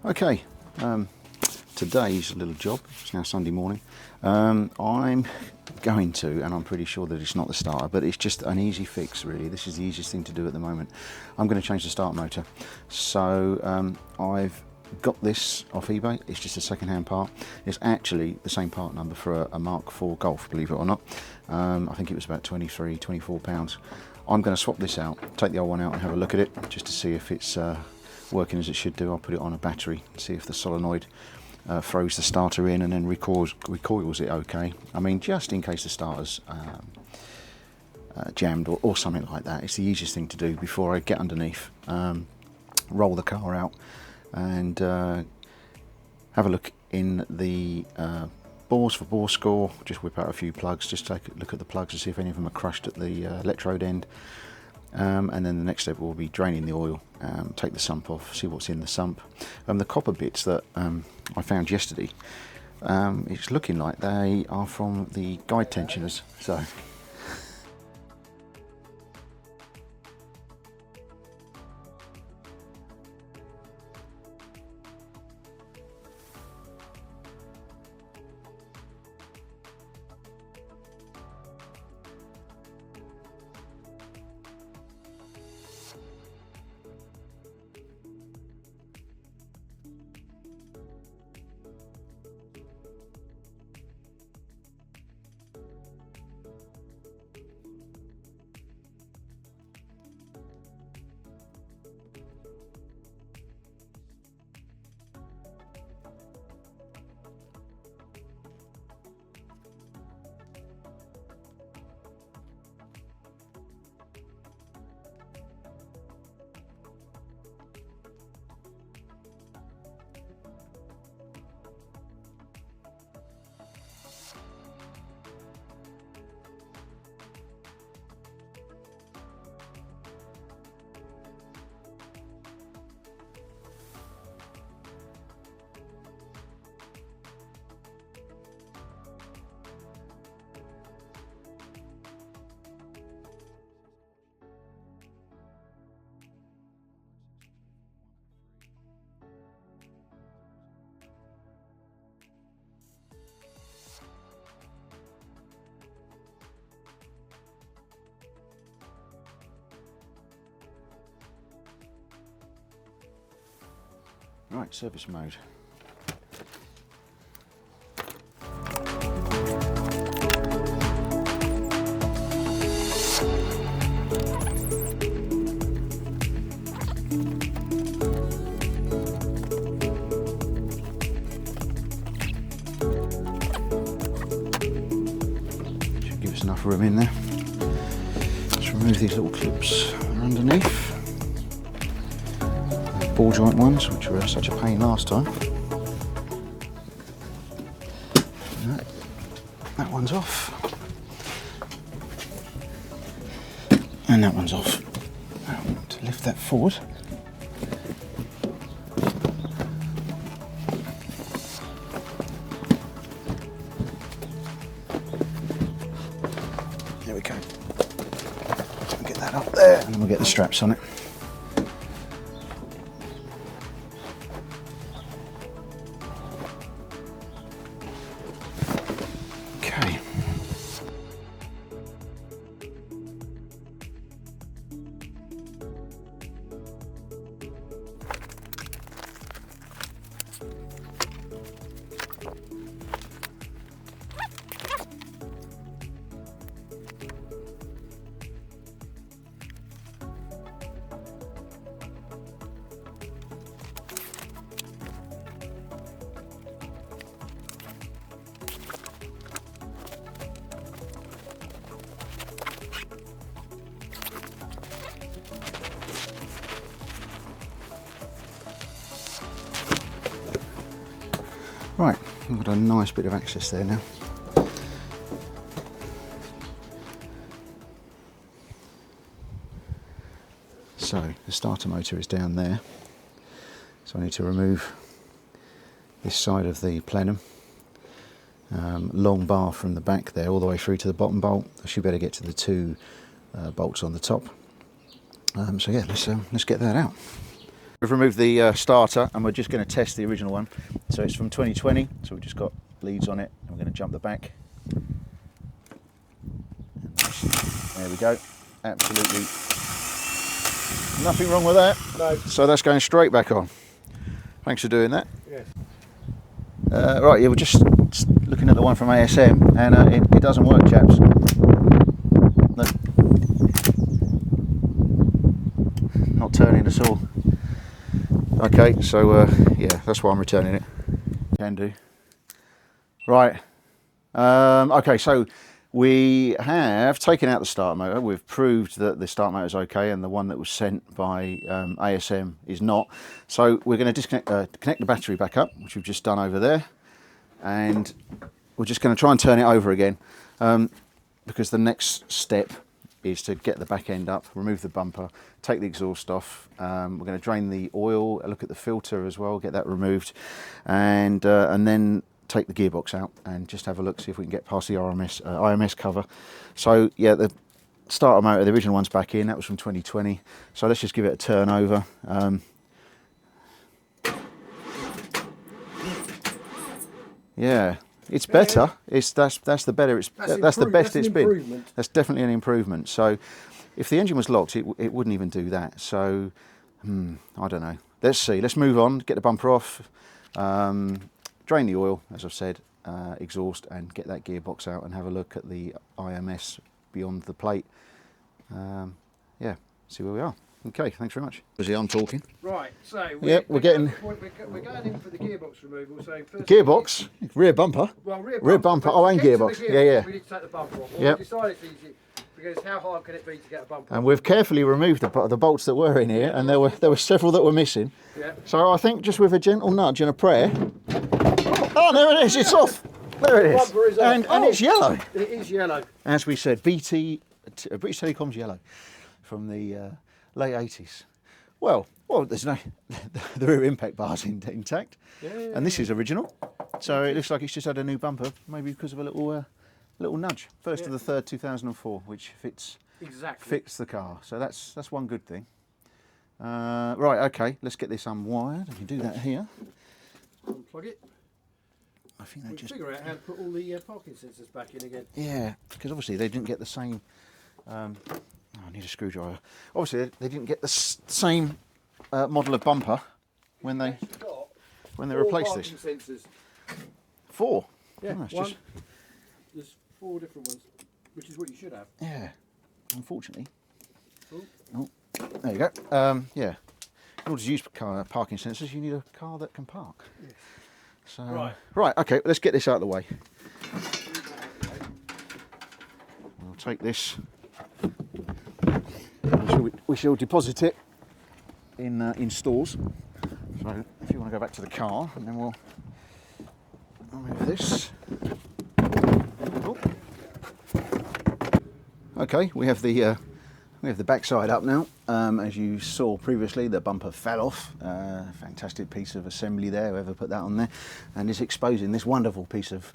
Okay, today's little job, it's now Sunday morning, I'm going to, and I'm pretty sure that it's not the starter, but it's just an easy fix really. This is the easiest thing to do at the moment. I'm going to change the start motor. So I've got this off eBay. It's just a second-hand part. It's actually the same part number for a Mark IV Golf, believe it or not. I think it was about 23, 24 pounds. I'm going to swap this out, take the old one out and have a look at it, just to see if it's working as it should do. I'll put it on a battery and see if the solenoid throws the starter in and then recoils it okay. I mean, just in case the starter's jammed or something like that. It's the easiest thing to do before I get underneath, roll the car out and have a look in the bores for bore score. Just whip out a few plugs, just take a look at the plugs to see if any of them are crushed at the electrode end. And then the next step will be draining the oil, take the sump off, see what's in the sump. The copper bits that I found yesterday, it's looking like they are from the guide tensioners. So right, service mode. Should give us enough room in there. Let's remove these little clips that are underneath. Ball joint ones, which were such a pain last time. That one's off. And that one's off. Now, to lift that forward. There we go. I'll get that up there and then we'll get the straps on it. Okay. Right, we've got a nice bit of access there now. So the starter motor is down there, so I need to remove this side of the plenum. Long bar from the back there all the way through to the bottom bolt. I should better get to the two bolts on the top. So yeah, let's get that out. We've removed the starter, and we're just going to test the original one. So it's from 2020, so we've just got bleeds on it, and we're going to jump the back. There we go. Absolutely nothing wrong with that. No. So that's going straight back on. Thanks for doing that. Yes. Right, yeah, we're just looking at the one from ASM, and it doesn't work, chaps. No. Not turning at all. Okay, so yeah, that's why I'm returning it. Can do. Right. Okay, so we have taken out the starter motor. We've proved that the starter motor is okay, and the one that was sent by ASM is not. So we're going to disconnect, connect the battery back up, which we've just done over there, and we're just going to try and turn it over again, because the next step is to get the back end up, remove the bumper, take the exhaust off. We're going to drain the oil, look at the filter as well, get that removed, and then take the gearbox out and just have a look, see if we can get past the IMS cover. So yeah, the starter motor, the original one's back in. That was from 2020. So let's just give it a turn over. Yeah, it's better. That's the better. That's the best it's been. That's definitely an improvement. So if the engine was locked, it wouldn't even do that. So I don't know. Let's see. Let's move on. Get the bumper off. Drain the oil, as I've said, exhaust, and get that gearbox out and have a look at the IMS beyond the plate. Yeah, see where we are. Okay, thanks very much. Obviously, I'm talking. Right, so we're going in for the gearbox removal. So first gearbox, rear bumper. Well, rear bumper. Oh, and gearbox. Yeah. We need to take the bumper off. Yep. We decided it's easy because how hard can it be to get a bumper? And we've carefully removed the bolts that were in here, and there were several that were missing. Yeah. So I think just with a gentle nudge and a prayer. Oh, there it is. It's off. There it is. The bumper is off. And it's yellow. It is yellow. As we said, British Telecom's yellow from the late 80s. Well, there's no the rear impact bar's intact, and this is original. So it looks like it's just had a new bumper, maybe because of a little nudge. First of the 3rd, 2004, which fits the car. So that's one good thing. Right, okay, let's get this unwired. I can do that here. Unplug it. I think they just figure out how to put all the parking sensors back in again. Yeah, because obviously they didn't get the same. I need a screwdriver. Obviously they didn't get the same model of bumper when they replaced this. Sensors. 4. Yeah, oh, there's 4 different ones, which is what you should have. Yeah, unfortunately. Oh, there you go. Yeah, in order to use parking sensors, you need a car that can park. Yes. So, right, okay, let's get this out of the way. We'll take this. We shall deposit it in stores. So if you want to go back to the car, and then we'll remove this. Oh. Okay, we have the back side up now. As you saw previously, the bumper fell off. Fantastic piece of assembly there, whoever put that on there, and is exposing this wonderful piece of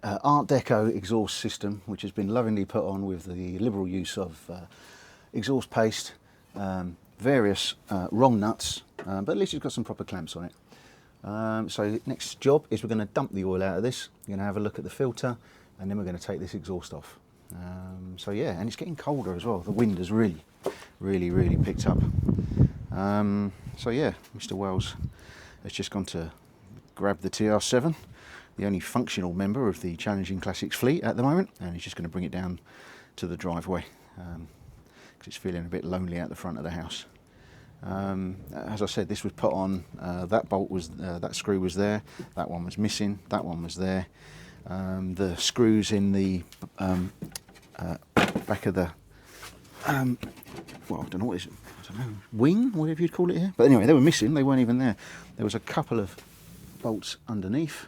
Art Deco exhaust system, which has been lovingly put on with the liberal use of exhaust paste, various wrong nuts, but at least it's got some proper clamps on it. So next job is we're going to dump the oil out of this. We're going to have a look at the filter, and then we're going to take this exhaust off. So yeah, and it's getting colder as well. The wind has really picked up. So yeah, Mr. Wells has just gone to grab the TR7, the only functional member of the Challenging Classics fleet at the moment, and he's just going to bring it down to the driveway because it's feeling a bit lonely out the front of the house. As I said, this was put on. That bolt was, that screw was there. That one was missing. That one was there. The screws in the back of the well, I don't know what is it. I don't know, wing, whatever you'd call it here. But anyway, they were missing. They weren't even there. There was a couple of bolts underneath,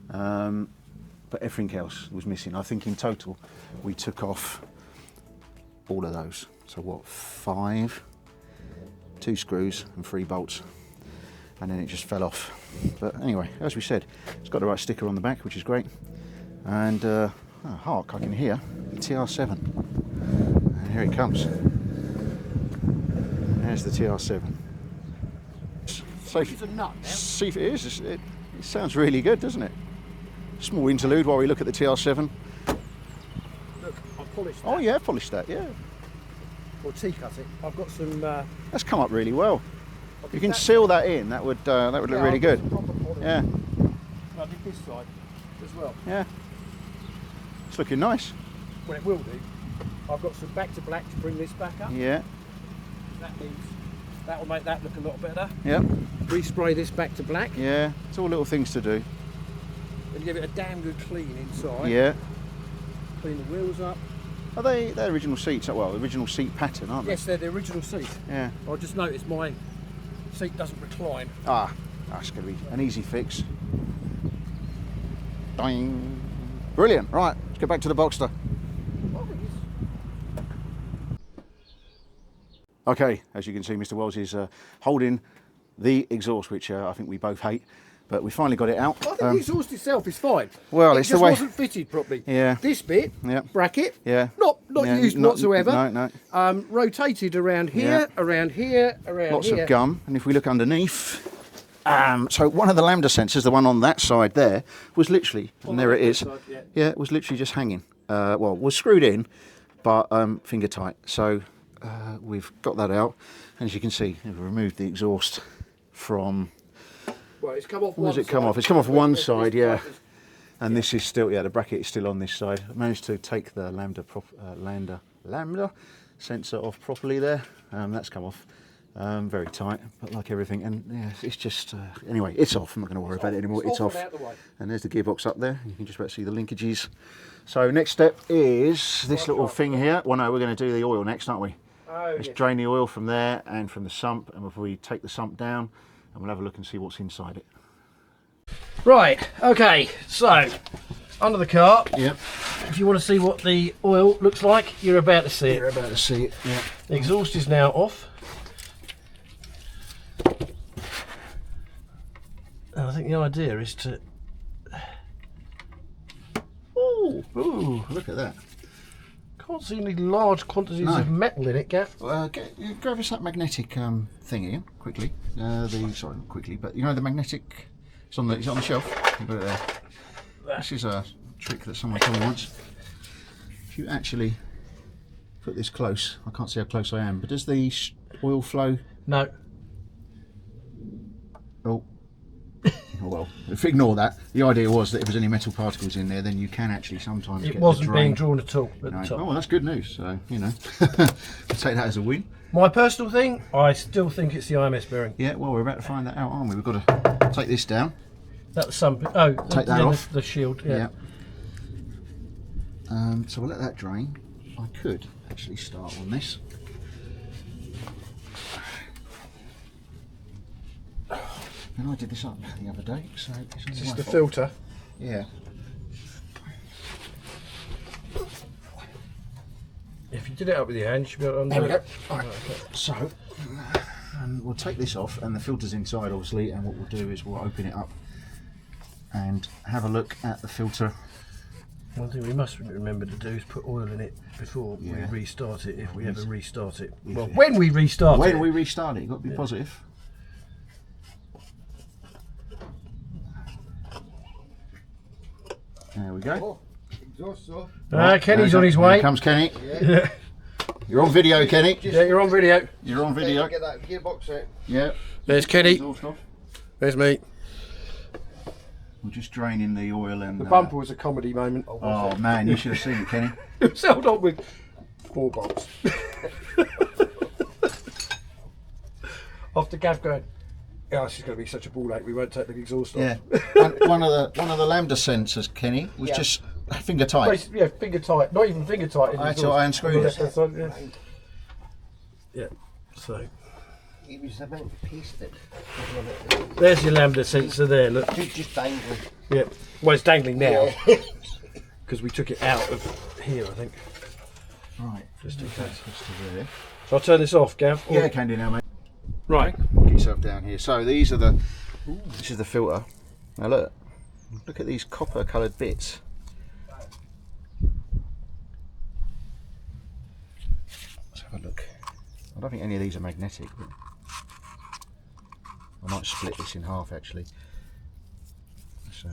but everything else was missing. I think in total we took off all of those. So what, 5, 2 screws and 3 bolts, and then it just fell off. But anyway, as we said, it's got the right sticker on the back, which is great. And hark, I can hear the TR7. And here it comes. And there's the TR7. So It's a nut now. see if it is. It sounds really good, doesn't it? Small interlude while we look at the TR7. Look, I polished that. Oh yeah, polished that. Yeah, Or tea-cut it. I've got some... that's come up really well. I You did can that seal side. that in. That would look Yeah, really I've got good. some proper polish. Yeah, I did this side as well. yeah. It's looking nice. Well, it will do. I've got some back to black to bring this back up. Yeah, That means that will make that look a lot better. yeah, Respray this back to black yeah. It's all little things to do. and give it a damn good clean inside. Yeah. Clean the wheels up. Are they're original seats? Well, original seat pattern, aren't they? Yes, they're the original seat. Yeah. I just noticed my seat doesn't recline. Ah, that's going to be an easy fix. Ding. Brilliant. Right, let's get back to the Boxster. Okay, as you can see, Mr. Wells is holding the exhaust, which I think we both hate, but we finally got it out. I think the exhaust itself is fine. Well, it it's just the way- wasn't fitted properly. Yeah. This bit, Yeah. bracket, Yeah. not Yeah, used not- whatsoever. no, no. Rotated around here, around here, around Lots here. of gum, and if we look underneath, so one of the lambda sensors, the one on that side there, was literally, and there it is. side, yeah. Yeah, it was literally just hanging. Well, was screwed in, but finger tight. So we've got that out, and as you can see, we've removed the exhaust from. Well, it's come off Where one does it come side. off? It's come off one This side, yeah. part is- And this is still, yeah, the bracket is still on this side. I managed to take the lambda sensor off properly there. That's come off very tight, but like everything. And yeah, it's just, anyway, it's off. I'm not going to worry about it anymore. It's off. Out the way. And there's the gearbox up there. You can just about see the linkages. So next step is this little thing here. Well, no, we're going to do the oil next, aren't we? Oh, Let's yes. drain the oil from there and from the sump. And before we take the sump down, and we'll have a look and see what's inside it. Right, okay, so under the car, Yep. if you want to see what the oil looks like, you're about to see You're it. about to see it. Yeah. The exhaust is now off. And I think the idea is to... Ooh, look at that. Can't see any large quantities No. of metal in it, Gaff. Grab us that magnetic thing here quickly. Sorry, not quickly, but you know the magnetic. It's on the shelf. You put it there. This is a trick that someone told me once. If you actually put this close, I can't see how close I am, but does the oil flow? No. Oh. Oh well, if we ignore that. The idea was that if there's any metal particles in there, then you can actually sometimes It get wasn't the drain. being drawn at all at No. the top. Oh, well, that's good news. So you know, I'll take that as a win. My personal thing, I still think it's the IMS bearing. Yeah. Well, we're about to find that out, aren't we? We've got to take this down. That's some. Oh, Take that off. The shield. Yeah. So we'll let that drain. I could actually start on this. And I did this up the other day, so it's This my is the fault. filter. Yeah. If you did it up with your hand, you should be able to undo There we go. it. Alright, so we'll take this off, and the filter's inside, obviously. And what we'll do is we'll open it up and have a look at the filter. One thing we must remember to do is put oil in it before we Yeah. restart it, if we ever restart it. If Well, it- when we restart it. When we restart it, you've got to be positive. There we go. Exhaust off. Kenny's There on his Here way. comes Kenny. Yeah. You're on video, Kenny. Yeah, you're on video. You're on video. Get that gearbox out. Yeah. There's Kenny. Exhaust off. There's me. We're just draining the oil and. The bumper was a comedy moment. Oh man, you should have seen it, Kenny. It was held on with 4 bolts. After Gav going, oh, this is going to be such a ball ache. We won't take the exhaust off. Yeah. one of the lambda sensors, Kenny, was Yeah. just finger tight. Basically, yeah, finger tight. Not even finger tight. in the I had to exhaust. unscrew it. That's right, yeah. Yeah. So He was about to paste it. there's your lambda sensor there. Look. Just dangling. Yeah. Well, it's dangling now because we took it out of here, I think. Right. Just in case. Just to there. So I'll turn this off, Gav. Yeah, can do now, mate. Right. Get yourself down here. So these are the. This is the filter. Now look. Look at these copper-coloured bits. Let's have a look. I don't think any of these are magnetic. But I might split this in half actually. So,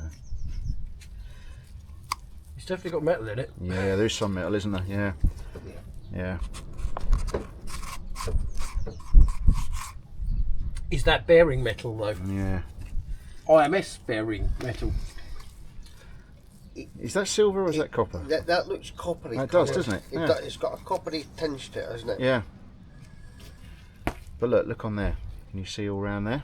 It's definitely got metal in it. yeah, there is some metal, isn't there? Yeah. Yeah. Is that bearing metal though? Yeah. IMS bearing metal. Is that silver or is that copper? That looks coppery. It does, colour. doesn't it? Yeah. It's got a coppery tinge to it, hasn't it? Yeah. But look on there. Can you see all around there?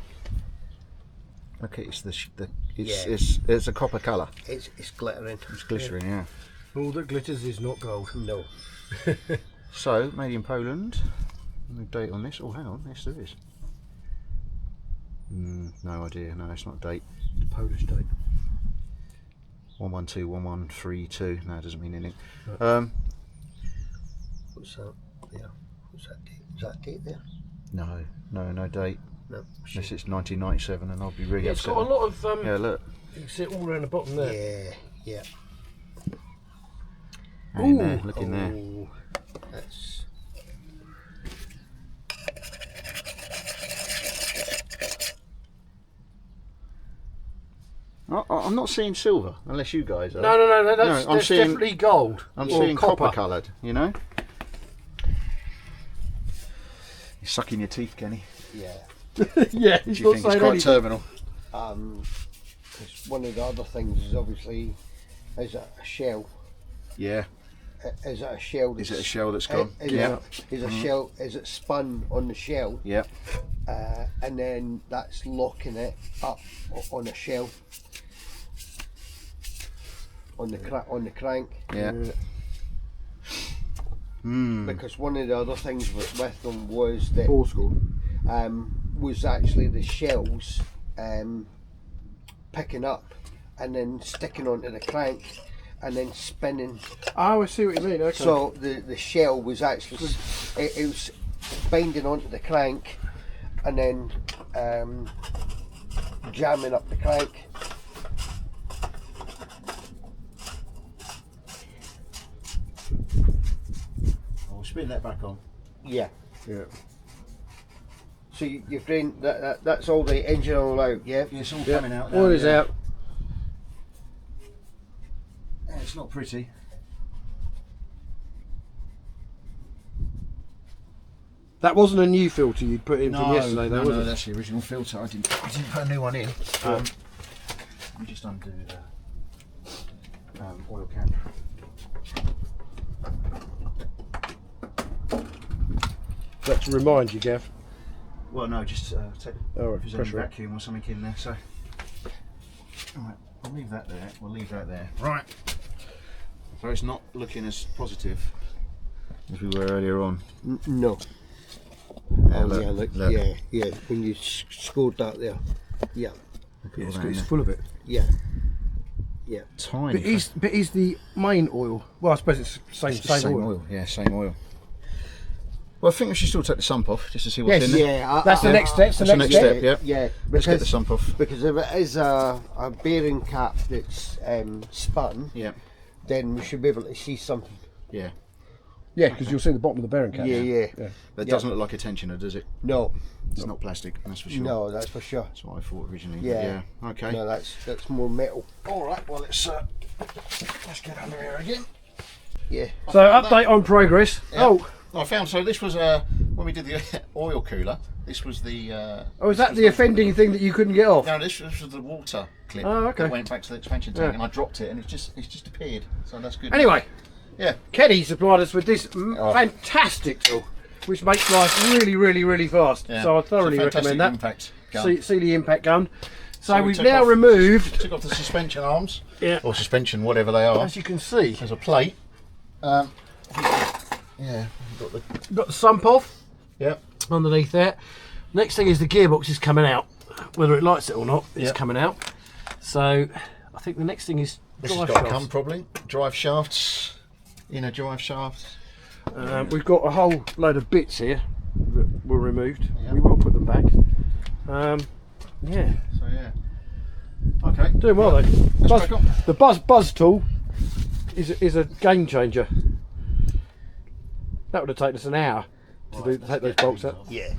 Look, it's a copper colour. It's glittering. It's glittering, yeah. All that glitters is not gold. No. So, made in Poland. No date on this. Oh, hang on. Yes, there is. No idea. No, it's not a date. It's a Polish date. 112, 1132. No, it doesn't mean anything. What's that? Yeah. What's that date? Is that date there? No date. No. Unless it's 1997, and I'll be really It's upset. got a lot of. Yeah, look. You can see it all around the bottom there. Yeah. Hang in there. Look in there. Oh, that's. I'm not seeing silver, unless you guys are. No. That's, I'm that's seeing- definitely gold. I'm or seeing copper coloured, you know? You're sucking your teeth, Kenny. Yeah. Yeah, Do he's you not think it's saying quite anything. terminal? It's one of the other things is obviously, is it a shell? Yeah. Is it a shell? Is it a shell that's gone? Is Yeah. Is a shell? Is it spun on the shell? Yeah. And then that's locking it up on a shell. On the crank. Yeah. Because one of the other things with them was that Ball school. was actually the shells picking up and then sticking onto the crank and then spinning. Oh, I see what you mean. Okay. So the shell was actually it was binding onto the crank and then jamming up the crank. I'll spin that back on. Yeah. yeah. So you've drained that's all the engine all out, yeah? Yeah, it's all coming out now. Oil is yeah. out. Yeah, it's not pretty. That wasn't a new filter you'd put in from yesterday, though, was no, it? that's the original filter. I didn't put a new one in. Let me just undo the oil cap. That to remind you, Gav. Well, no, just take Oh, if there's any pressure. vacuum or something in there. So, all right, I'll leave that there. We'll leave that there. Right. So it's not looking as positive as we were earlier on. No. Look, Yeah, look, look. yeah. When you scored that there, yeah, Look at all that in It's there. full of it. yeah, yeah. Tiny. But is the main oil? Well, I suppose it's same It's the same oil. Yeah, same oil. Well, I think we should still take the sump off just to see what's Yes. in there. Yeah, That's the next step. That's the next step. Yeah. Yeah, Let's get the sump off. because if it is a bearing cap that's spun, Yeah. then we should be able to see something. Yeah. Yeah, because you'll see the bottom of the bearing cap. Yeah. That Yeah. doesn't look like a tensioner, does it? No, It's not plastic, that's for sure. no, that's for sure. That's what I thought originally. but Yeah. Yeah. Okay. No, that's more metal. All right. Well, let's get under here again. Yeah. So update on progress. Yeah. Oh, I found this was when we did the oil cooler. This was the. is that the offending thing that you couldn't get off? No, this was the water clip. Oh, okay. That went back to the expansion tank, Yeah. and I dropped it, and it's just appeared. So that's good. Anyway, Yeah. Kenny supplied us with this Oh. fantastic tool, which makes life really, really, really fast. Yeah. So I It's a thoroughly fantastic recommend that. Impact gun. See the impact gun. So, we we've took now off- removed, Took off the suspension arms. Yeah. Or suspension, whatever they are. as you can see, There's a plate. Yeah. Got the. got the sump off Yep. underneath there. Next thing is the gearbox is coming out. Whether it likes it or not, it's Yep. coming out. So I think the next thing is This has drive got to shafts. come probably. Drive shafts. Inner drive shafts. We've got a whole load of bits here that were removed. Yeah. We will put them back. Yeah, So yeah. Okay. doing well though. Let's crack on. The buzz tool is a game changer. That would have taken us an hour to take those bolts out. Yeah.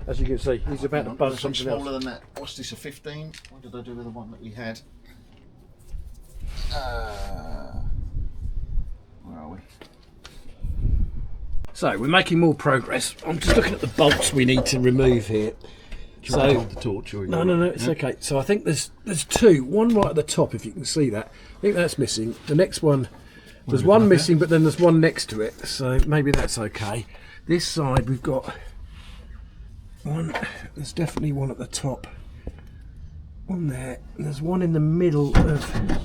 As you can see, he's about to buzz Some something smaller else. than that. What's this, a 15? What did I do with the one that we had? Where are we? So we're making more progress. I'm just looking at the bolts we need to remove here. So Hold the torch. Or no, it's okay. So I think there's two. One right at the top, if you can see that. I think that's missing. The next one, there's one missing, but then there's one next to it. So maybe that's okay. This side we've got one. There's definitely one at the top. One there. And there's one in the middle of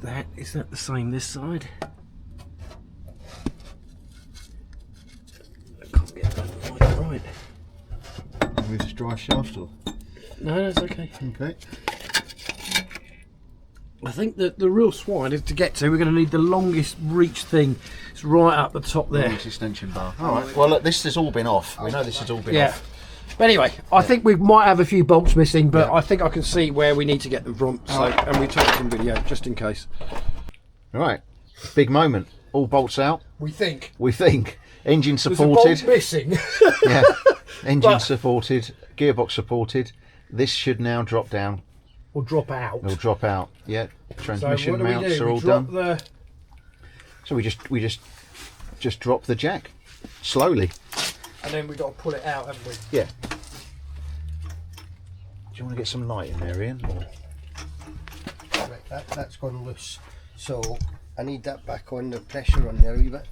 that. Is that the same this side? I can't get that quite right. With this drive shaft or? No, that's okay. Okay. I think that the real swine is to get to. We're going to need the longest reach thing. It's right up the top there. Longest extension bar. All right. Well, look, this has all been off. We know this has all been off. But anyway, I think we might have a few bolts missing, but I think I can see where we need to get them from. So, and we took some video just in case. All right. Big moment. All bolts out. We think. Engine There's a supported. bolt missing. Yeah. Engine supported. Gearbox supported. This should now drop down. Or drop out. It'll drop out. Yeah. Transmission So what do we mounts do? are We all drop done. So we just drop the jack slowly. And then we've got to pull it out, haven't we? Yeah. Do you want to get some light in there, Ian? Or? Right, that's gone loose. So I need that back on, the pressure on there a wee bit.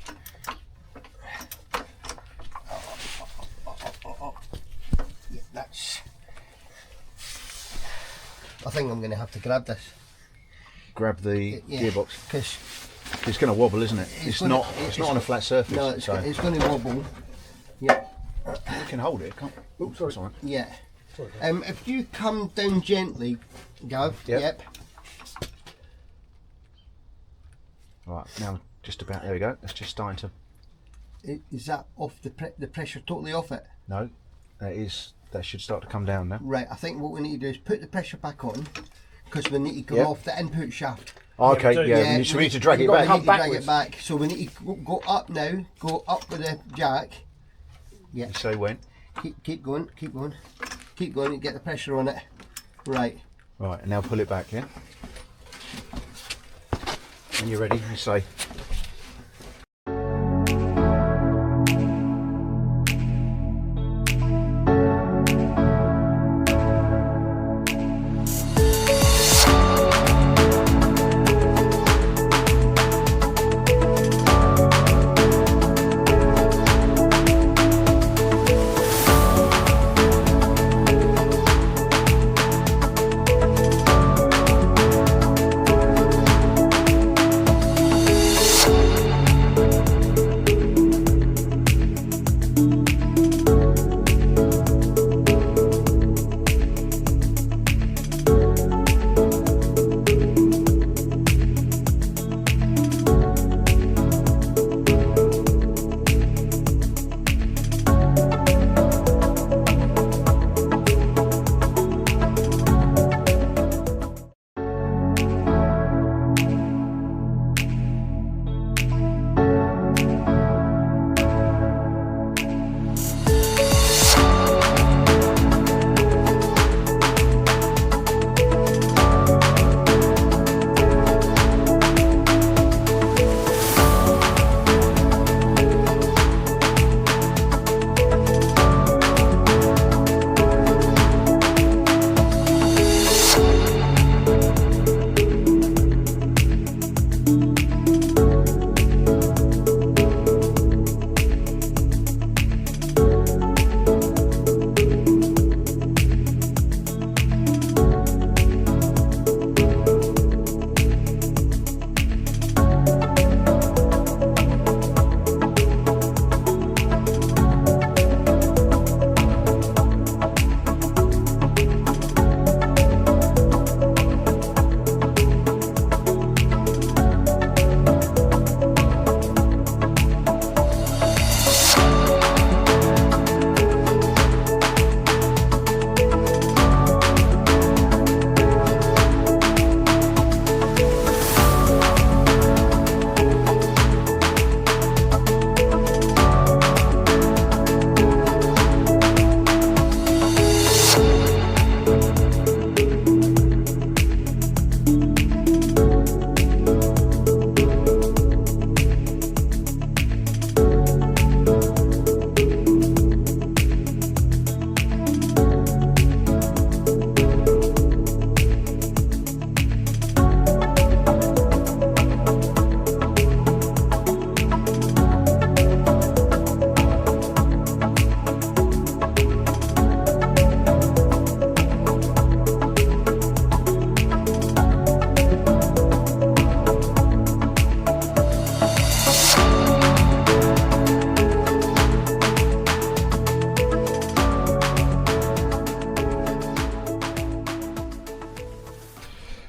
Yeah, that's. I think I'm going to have to grab this. Grab the gearbox. Because it's going to wobble, isn't it? It's not on a flat surface. No, it's going to wobble. Yeah. We can hold it, can't we? Oh, sorry. Sorry. Yeah. If you come down gently, Gav. Yep. Right, now just about, there we go. It's just starting to... Is that off the pressure totally off it? No, that should start to come down now. Right, I think what we need to do is put the pressure back on, because we need to go off the input shaft. Okay, we do. so we need to drag it back. We need to drag it back. So we need to go up now, go up with the jack. Yeah. You say when? Keep going, and get the pressure on it. Right. Right, and now pull it back, yeah? When you're ready, you say.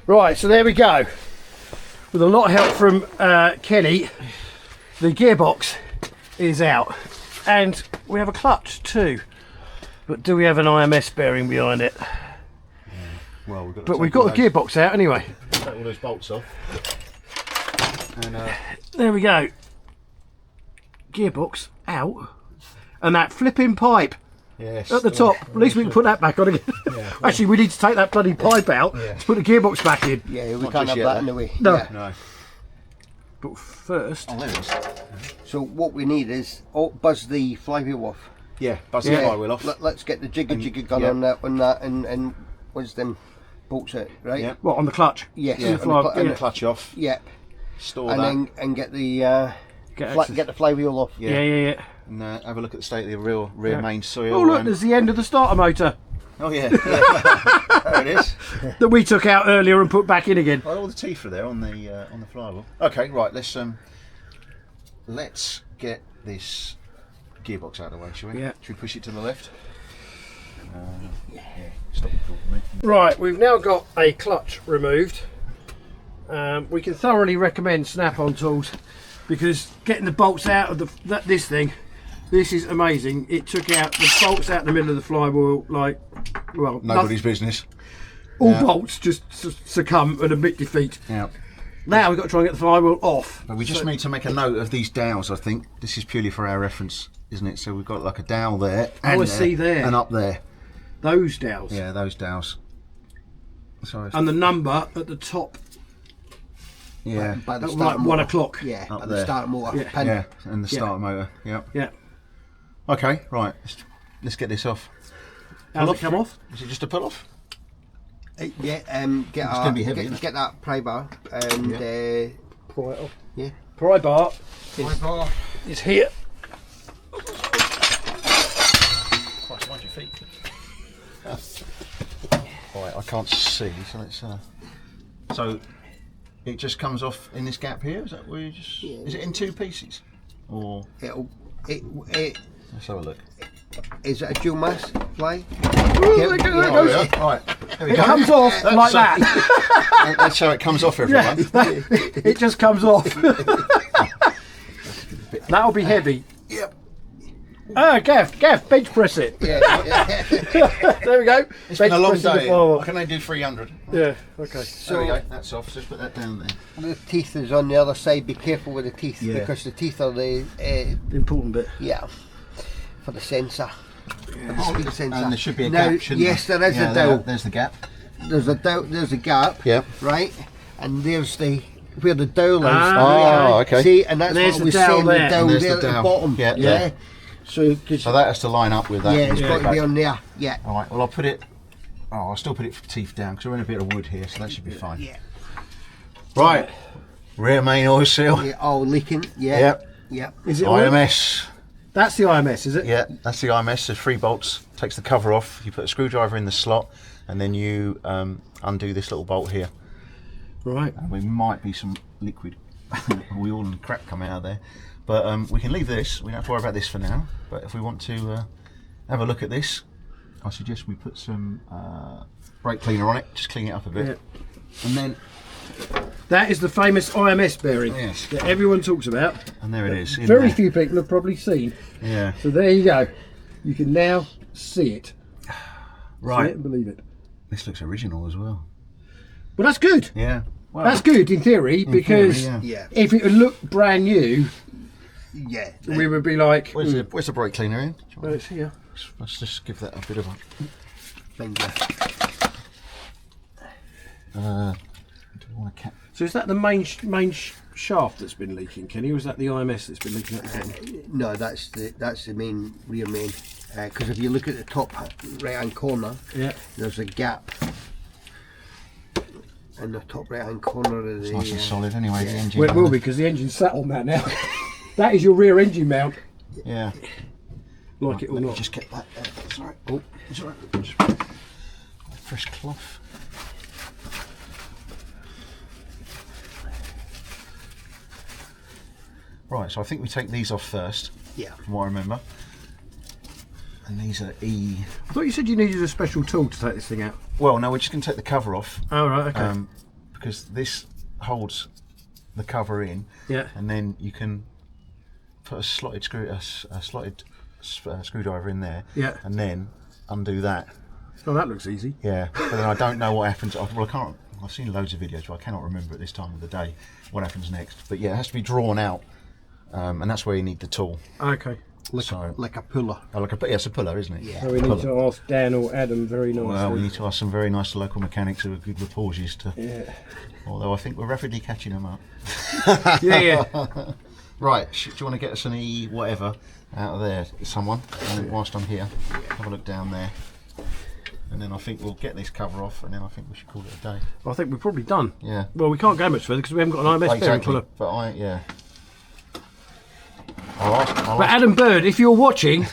Right, so there we go. With a lot of help from Kenny, the gearbox is out. And we have a clutch too. But do we have an IMS bearing behind it? Well, we've got the gearbox out anyway. Take all those bolts off. And there we go. Gearbox out. And that flipping pipe yes, at the top. At least we can put that back on again. Yeah. Actually, we need to take that bloody pipe out to put the gearbox back in. Yeah, we Not can't just have yet, that though. in the way. No. Yeah. No. But first, Oh, there it is. So what we need is buzz the flywheel off. Yeah, buzz the Yeah. flywheel off. Let's get the jigger gun yeah. on that, and once them bolts out, right? Yeah. what, on the clutch? Yes. Yeah, on and the cl- and and the clutch off. yeah. Store And that. then get the Get get the flywheel off. Yeah. And have a look at the state of the rear main soil. Oh look, and- there's the end of the starter motor oh yeah. There it is. that we took out earlier and put back in again. Well, all the teeth are there on the flywheel. Okay, right. Let's get this gearbox out of the way, shall we? Yeah. Should we push it to the left? Yeah. Stop recording me. Right, we've now got a clutch removed. We can thoroughly recommend Snap-on tools because getting the bolts out of this thing, this is amazing. It took out the bolts out in the middle of the flywheel like, well, Nobody's business. all Yeah. bolts just succumb and admit defeat. Yeah. Now we've got to try and get the flywheel off. But we just need to make a note of these dowels. I think this is purely for our reference, isn't it? So we've got like a dowel there, and I see there. and up there. Those dowels. Yeah, those dowels. So And the number at the top, yeah, By the at starter like motor. 1 o'clock. Yeah, Up at there. the starter motor. Yeah. Pin. yeah, and the starter motor. Yeah. Yeah. Okay, right. Let's get this off. How's Pull it come off? Is it just a pull off? Yeah, get gonna be heavy, isn't it? get that pry bar and Pry it off. yeah. Pry bar Pry bar. is here. Christ, mind your feet. Right, I can't see, so let's. So it just comes off in this gap here. Is that where you just? Yeah. Is it in two pieces, or It let's have a look? is it a dual mass fly? Ooh, Yeah, there yeah. goes. yeah. Right, there we It go. comes off like so- that. That's how it comes off, everyone. It just comes off. That'll be heavy. Yep. Ah, Gav, bench press it. Yeah, There we go. It's been a long day. Oh, I can only do 300. yeah, okay. There we go. That's off. So just put that down there. the teeth is on the other side. Be careful with the teeth Yeah. because the teeth are the Important bit. for the sensor. The speed sensor. And there should be a Now, gap, shouldn't yes, there? there is Yeah, a dowel. There's the gap. There's a dowel. There's a gap. Yeah. Right, and there's the where the dowel is. Ah, Oh, okay. See, and that's There's what the we're dowel saying. there. The dowel And there's there the at dowel. the bottom. Yeah, yeah. So, cause, So that has to line up with that. yeah, it's got to be Okay. on there. Yeah. All right. Well, I'll put it. Oh, I'll still put it teeth down because we're in a bit of wood here, so that should be fine. Yeah. Right. Rear main oil seal. Yeah. Oh, leaking. Yeah. Yep. Yep. Is it IMS. That's the IMS, is it? Yeah, that's the IMS. There's 3 bolts. Takes the cover off. You put a screwdriver in the slot, and then you undo this little bolt here. Right. And we might be some liquid oil and crap come out of there, but we can leave this. We don't have to worry about this for now. But if we want to have a look at this, I suggest we put some brake cleaner on it. Just clean it up a bit, Yeah. and then That is the famous IMS bearing Yes. that everyone talks about. and there it is. in Very there. few people have probably seen. Yeah. So there you go. You can now see it. See it Right. and believe it. This looks original as well. But that's good. Yeah. Well, That's good in theory because theory, Yeah. if it would look brand new, Yeah. we would be like, Where's the brake cleaner in? well, it's here. Let's just give that a bit of a. Finger. Do we want to cap? So is that the main shaft that's been leaking, Kenny, or is that the IMS that's been leaking at the bottom? No, that's the main rear main. Because if you look at the top right hand corner, Yeah. there's a gap. In the top right hand corner of the. It's nice and solid anyway. The engine. Well, it will be because the engine's sat on that now. That is your rear engine mount, Yeah. like it or Let me not. just get that. It's all right. Oh, It's all right. Just fresh cloth. Right, so I think we take these off first, yeah. from what I remember. And these are E. I thought you said you needed a special tool to take this thing out. Well, no, we're just going to take the cover off. Oh, right, okay. because this holds the cover in, Yeah. and then you can put a slotted screwdriver in there, Yeah. and then undo that. Oh, that looks easy. Yeah, but then I don't know what happens. Well, I can't. I've seen loads of videos, but I cannot remember at this time of the day what happens next. But yeah, it has to be drawn out, and that's where you need the tool. Okay. Like a puller. Oh, like yeah, it's a puller, isn't it? Yeah. So we need to ask Dan or Adam very nicely. Well, we need to ask some very nice local mechanics who are good with Porsches to. Yeah. Although I think we're rapidly catching them up. Yeah. Right, do you want to get us an E whatever out of there, someone? And whilst I'm here, have a look down there. And then I think we'll get this cover off, and then I think we should call it a day. I think we're probably done. Yeah. Well, we can't go much further because we haven't got an IMS bearing puller. But yeah. I'll ask. But Adam Bird, if you're watching,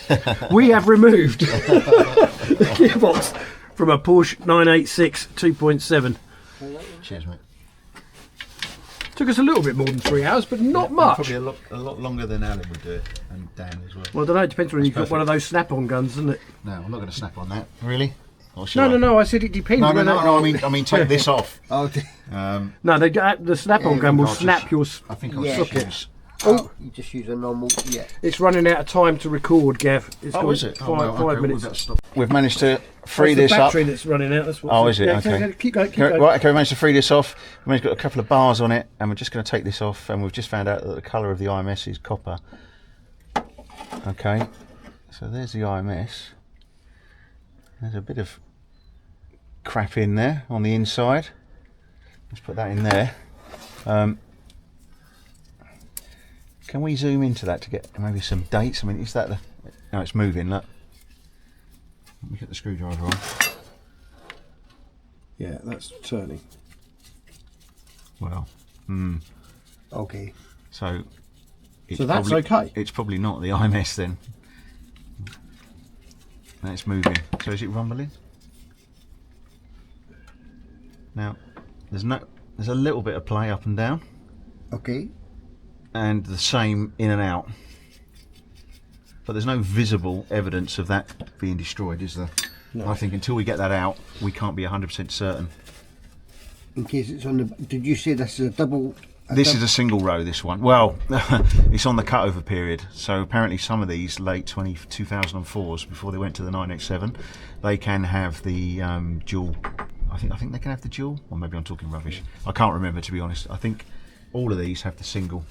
we have removed the gearbox from a Porsche 986 2.7. Cheers, mate. Took us a little bit more than 3 hours, but not much. Probably a lot longer than Alan would do it, and Dan as well. Well, I don't know. It depends when you've got one of those snap-on guns, isn't it? No, I'm not going to snap on that. Really? Or shall No, I? no. I said it depends. No, whether- I mean, take this off. Oh, No, the snap-on gun will I'll snap just- your. I think I'll Yeah. just use. you just use a normal. Yeah. It's running out of time to record, Gav. It's Oh, got is it? Five minutes. We've managed to free It's this the up. battery that's running out. That's what. Oh, is it? Yeah, Okay. Keep going. Keep Okay, going. right, okay, we managed to free this off. We've got a couple of bars on it, and we're just going to take this off, and we've just found out that the colour of the IMS is copper. Okay, so there's the IMS. There's a bit of crap in there on the inside. Let's put that in there. Can we zoom into that to get maybe some dates? I mean, is that the... No, it's moving, look. Let me get the screwdriver on. Yeah, that's turning. Well, Okay. so... it's So that's probably, okay? It's probably not the IMS then. No, it's moving. So is it rumbling? Now, there's a little bit of play up and down, Okay. and the same in and out. But there's no visible evidence of that being destroyed, is there? No. I think until we get that out, we can't be 100% certain. In case it's on the. Did you say this is a double? This is a single row, this one. Well, it's on the cutover period. So apparently some of these late 2004s, before they went to the 987, they can have the dual. I think they can have the dual, or maybe I'm talking rubbish. I can't remember, to be honest. I think all of these have the single.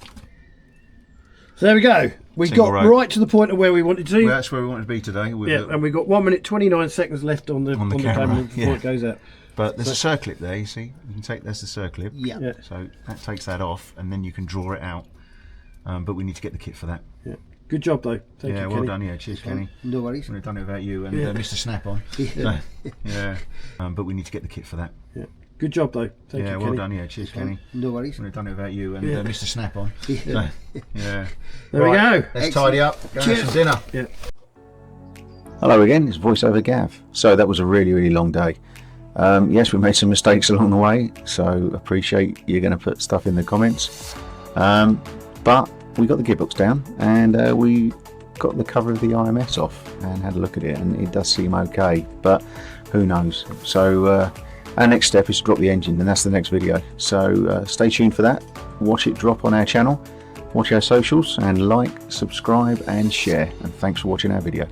So there we go. We Single got row. right to the point of where we wanted to. Well, that's where we want to be today. With Yeah, and we've got 1 minute 29 seconds left on the camera, camera before yeah. it goes out. But there's a circlip there, you see. You can take, there's the circlip. Yeah. Yeah. So that takes that off, and then you can draw it out. But we need to get the kit for that. Yeah. Good job though. Thank Yeah, you, well Kenny. done. Yeah, cheers, Kenny. No worries. Wouldn't have done it without you and Yeah. Mr. Snap-on. Yeah. Yeah. But we need to get the kit for that. Yeah. Good job though. Thank Yeah, you, well Kenny. done. Yeah, cheers, Kenny. No worries. Wouldn't have done it without you and Yeah. Mr. Snap-on. Yeah. Yeah. There we go. Let's tidy up. Go and have some dinner. Yeah. Hello again, it's voiceover Gav. So that was a really long day. Yes, we made some mistakes along the way, so appreciate you're going to put stuff in the comments. But we got the gearbox down, and we got the cover of the IMS off and had a look at it, and it does seem okay, but who knows. So our next step is to drop the engine, and that's the next video. So stay tuned for that. Watch it drop on our channel, watch our socials, and like, subscribe and share. And thanks for watching our video.